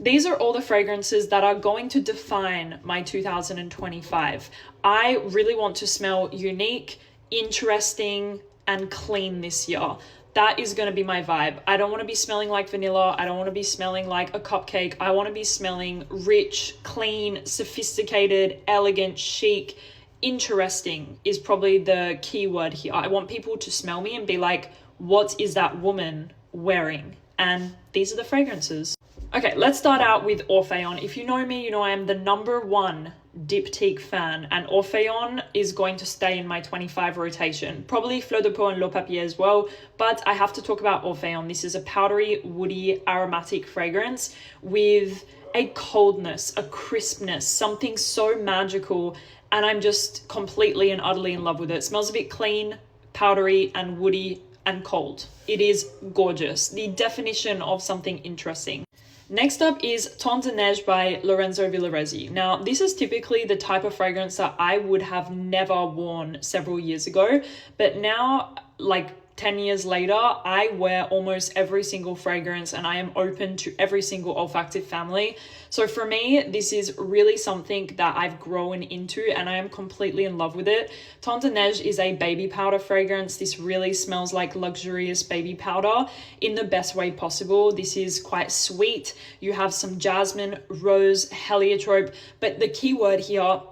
these are all the fragrances that are going to define my 2025. I really want to smell unique, interesting, and clean this year. That is going to be my vibe. I don't want to be smelling like vanilla. I don't want to be smelling like a cupcake. I want to be smelling rich, clean, sophisticated, elegant, chic. Interesting is probably the key word here. I want people to smell me and be like, what is that woman wearing? And these are the fragrances. Okay, let's start out with Orphéon. If you know me, you know I am the #1 diptyque fan, and Orphéon is going to stay in my 25 rotation. Probably Fleur de Peau and L'Eau Papier as well, but I have to talk about Orphéon. This is a powdery, woody, aromatic fragrance with a coldness, a crispness, something so magical, and I'm just completely and utterly in love with it. It smells a bit clean, powdery, and woody, and cold. It is gorgeous. The definition of something interesting. Next up is Temps de Neige by Lorenzo Villoresi. Now, this is typically the type of fragrance that I would have never worn several years ago, but now, like 10 years later, I wear almost every single fragrance and I am open to every single olfactive family. So for me, this is really something that I've grown into and I am completely in love with it. Temps de Neige is a baby powder fragrance. This really smells like luxurious baby powder in the best way possible. This is quite sweet. You have some jasmine, rose, heliotrope, but the key word here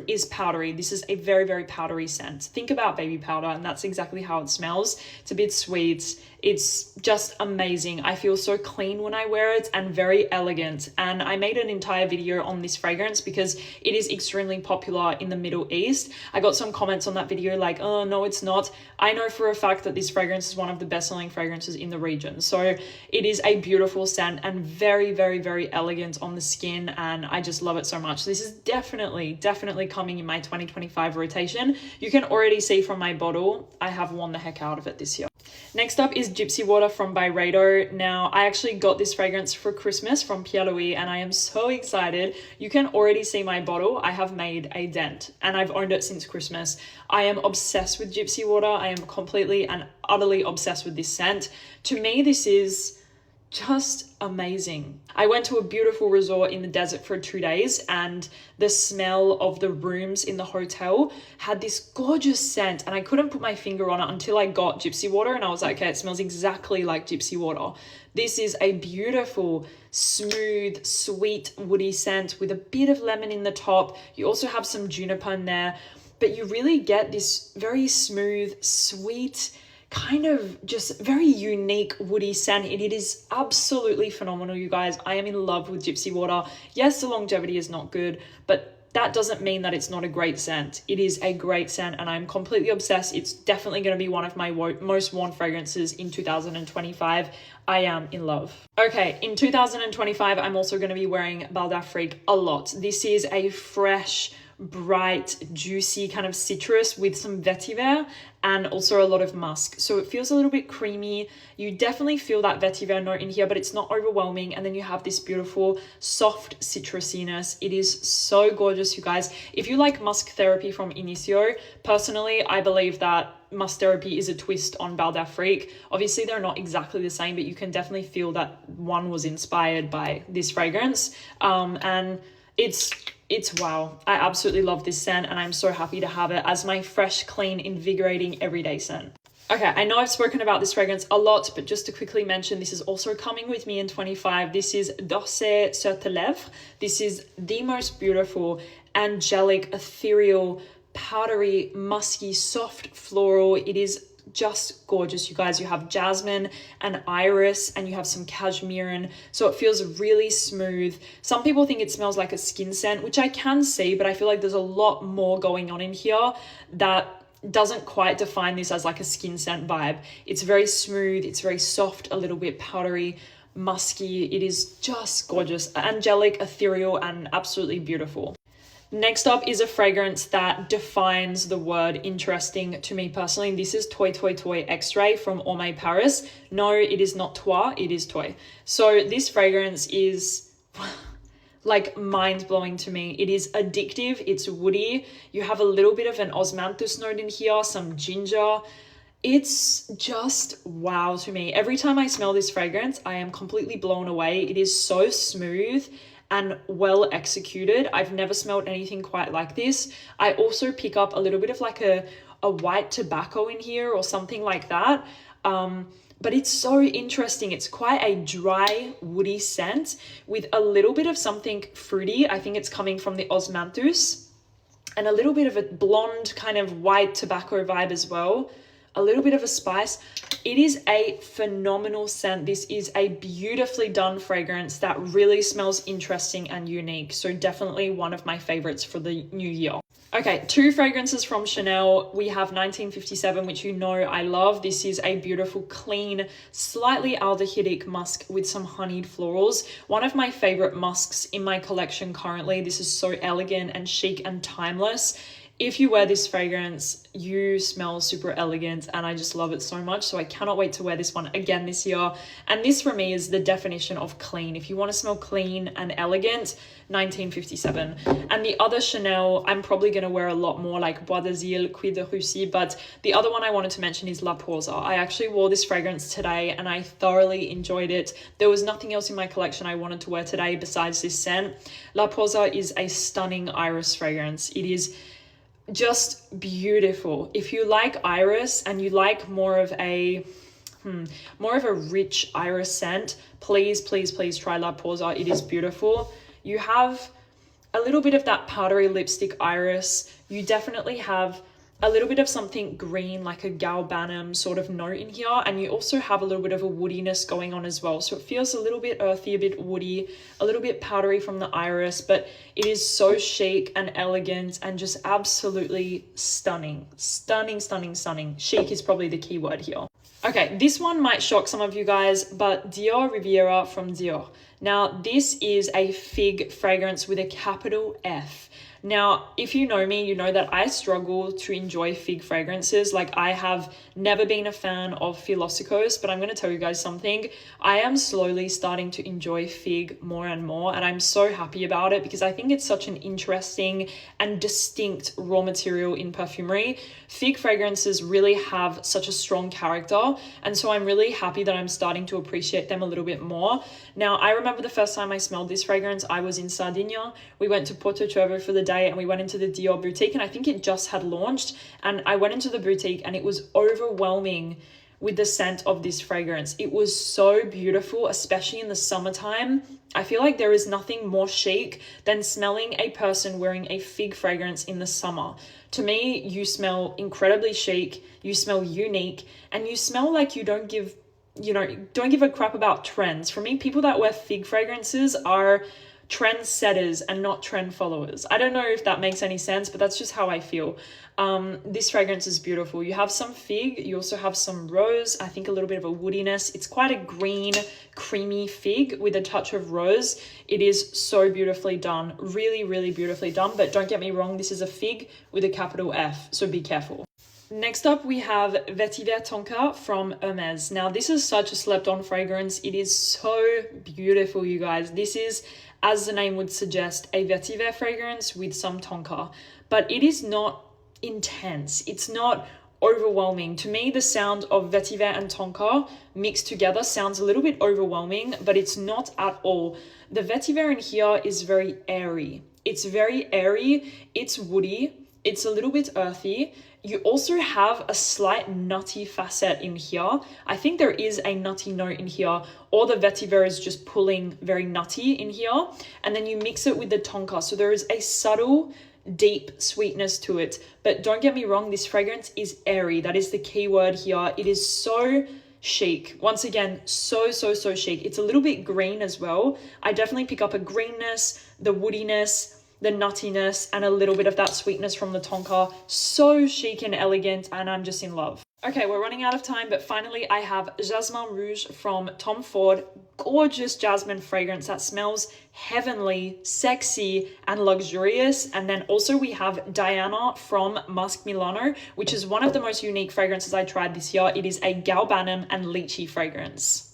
is powdery. This is a very, very powdery scent. Think about baby powder and that's exactly how it smells. It's a bit sweet. It's just amazing. I feel so clean when I wear it and very elegant. And I made an entire video on this fragrance because it is extremely popular in the Middle East. I got some comments on that video like, oh, no, it's not. I know for a fact that this fragrance is one of the best-selling fragrances in the region. So it is a beautiful scent and very, very, very elegant on the skin. And I just love it so much. This is definitely coming in my 2025 rotation. You can already see from my bottle, I have worn the heck out of it this year. Next up is Gypsy Water from Byredo. Now, I actually got this fragrance for Christmas from Pierre Louis and I am so excited. You can already see my bottle. I have made a dent and I've owned it since Christmas. I am obsessed with Gypsy Water. I am completely and utterly obsessed with this scent. To me, this is just amazing. I went to a beautiful resort in the desert for 2 days and the smell of the rooms in the hotel had this gorgeous scent and I couldn't put my finger on it until I got Gypsy Water and I was like, okay, it smells exactly like Gypsy Water. This is a beautiful, smooth, sweet, woody scent with a bit of lemon in the top. You also have some juniper in there, but you really get this very smooth, sweet, kind of just very unique woody scent. It is absolutely phenomenal, you guys. I am in love with Gypsy Water. Yes, the longevity is not good, but that doesn't mean that it's not a great scent. It is a great scent and I'm completely obsessed. It's definitely going to be one of my most worn fragrances in 2025. I am in love. Okay, in 2025, I'm also going to be wearing Bal d'Afrique a lot. This is a fresh, bright, juicy kind of citrus with some vetiver and also a lot of musk. So it feels a little bit creamy. You definitely feel that vetiver note in here, but it's not overwhelming. And then you have this beautiful soft citrusiness. It is so gorgeous, you guys. If you like musk therapy from Inicio, personally, I believe that musk therapy is a twist on Bal d'Afrique. Obviously, they're not exactly the same, but you can definitely feel that one was inspired by this fragrance. And it's wow. I absolutely love this scent and I'm so happy to have it as my fresh, clean, invigorating everyday scent. Okay, I know I've spoken about this fragrance a lot, but just to quickly mention, this is also coming with me in 25. This is D'Orsay sur tes lèvres. This is the most beautiful, angelic, ethereal, powdery, musky, soft floral. It is just gorgeous, you guys. You have jasmine and iris and you have some cashmere, so it feels really smooth. Some people think it smells like a skin scent, which I can see, but I feel like there's a lot more going on in here that doesn't quite define this as like a skin scent vibe. It's very smooth, it's very soft, a little bit powdery, musky. It is just gorgeous, angelic, ethereal, and absolutely beautiful. Next up is a fragrance that defines the word interesting to me personally. This is Toi Toi Toi X-Ray from Orme Paris. No, it is not toi, it is toi. So this fragrance is like mind-blowing to me. It is addictive, it's woody. You have a little bit of an osmanthus note in here, some ginger. It's just wow to me. Every time I smell this fragrance, I am completely blown away. It is so smooth and well executed. I've never smelled anything quite like this. I also pick up a little bit of like a white tobacco in here or something like that. But it's so interesting. It's quite a dry, woody scent with a little bit of something fruity. I think it's coming from the osmanthus, and a little bit of a blonde kind of white tobacco vibe as well. A little bit of a spice. It is a phenomenal scent. This is a beautifully done fragrance that really smells interesting and unique. So definitely one of my favorites for the new year. Okay, 2 fragrances from Chanel. We have 1957, which you know I love. This is a beautiful, clean, slightly aldehydic musk with some honeyed florals. One of my favorite musks in my collection currently. This is so elegant and chic and timeless. If you wear this fragrance, you smell super elegant, and I just love it so much. So I cannot wait to wear this one again this year. And this for me is the definition of clean. If you want to smell clean and elegant, 1957. And the other Chanel, I'm probably going to wear a lot more, like Bois d'Azil, Cuir de Russie, but the other one I wanted to mention is La Posa. I actually wore this fragrance today and I thoroughly enjoyed it. There was nothing else in my collection I wanted to wear today besides this scent. La Posa is a stunning iris fragrance. It is just beautiful. If you like iris and you like more of a rich iris scent, please try La Posa. It is beautiful. You have a little bit of that powdery lipstick iris. You definitely have a little bit of something green, like a galbanum sort of note in here, and you also have a little bit of a woodiness going on as well. So it feels a little bit earthy, a bit woody, a little bit powdery from the iris, but it is so chic and elegant and just absolutely stunning. Stunning. Chic is probably the key word here. Okay, this one might shock some of you guys, but Dior Riviera from Dior. Now, this is a fig fragrance with a capital F. Now, if you know me, you know that I struggle to enjoy fig fragrances. Like, I have never been a fan of Philosopos, but I'm going to tell you guys something. I am slowly starting to enjoy fig more and more, and I'm so happy about it because I think it's such an interesting and distinct raw material in perfumery. Fig fragrances really have such a strong character, and so I'm really happy that I'm starting to appreciate them a little bit more. Now, I remember the first time I smelled this fragrance, I was in Sardinia. We went to Porto Cervo for the day, and we went into the Dior boutique, and I think it just had launched, and I went into the boutique and it was overwhelming with the scent of this fragrance. It was so beautiful, especially in the summertime. I feel like there is nothing more chic than smelling a person wearing a fig fragrance in the summer. To me, you smell incredibly chic, you smell unique, and you smell like you don't give a crap about trends. For me, people that wear fig fragrances are trendsetters and not trend followers. I don't know if that makes any sense, but that's just how I feel. This fragrance is beautiful. You have some fig, you also have some rose, I think a little bit of a woodiness. It's quite a green, creamy fig with a touch of rose. It is so beautifully done, really beautifully done. But don't get me wrong, this is a fig with a capital F, so be careful. Next up, we have Vetiver Tonka from Hermès. Now, this is such a slept-on fragrance. It is so beautiful, you guys. This is, as the name would suggest, a vetiver fragrance with some tonka, but it is not intense. It's not overwhelming. To me, the sound of vetiver and tonka mixed together sounds a little bit overwhelming, but it's not at all. The vetiver in here is very airy. It's very airy. It's woody. It's a little bit earthy. You also have a slight nutty facet in here. I think there is a nutty note in here, or the vetiver is just pulling very nutty in here. And then you mix it with the tonka. So there is a subtle, deep sweetness to it. But don't get me wrong, this fragrance is airy. That is the key word here. It is so chic. Once again, so chic. It's a little bit green as well. I definitely pick up a greenness, the woodiness, the nuttiness, and a little bit of that sweetness from the tonka. So chic and elegant, and I'm just in love. Okay, we're running out of time, but finally I have Jasmin Rouge from Tom Ford. Gorgeous jasmine fragrance that smells heavenly, sexy, and luxurious. And then also we have Diana from Musk Milano, which is one of the most unique fragrances I tried this year. It is a galbanum and lychee fragrance.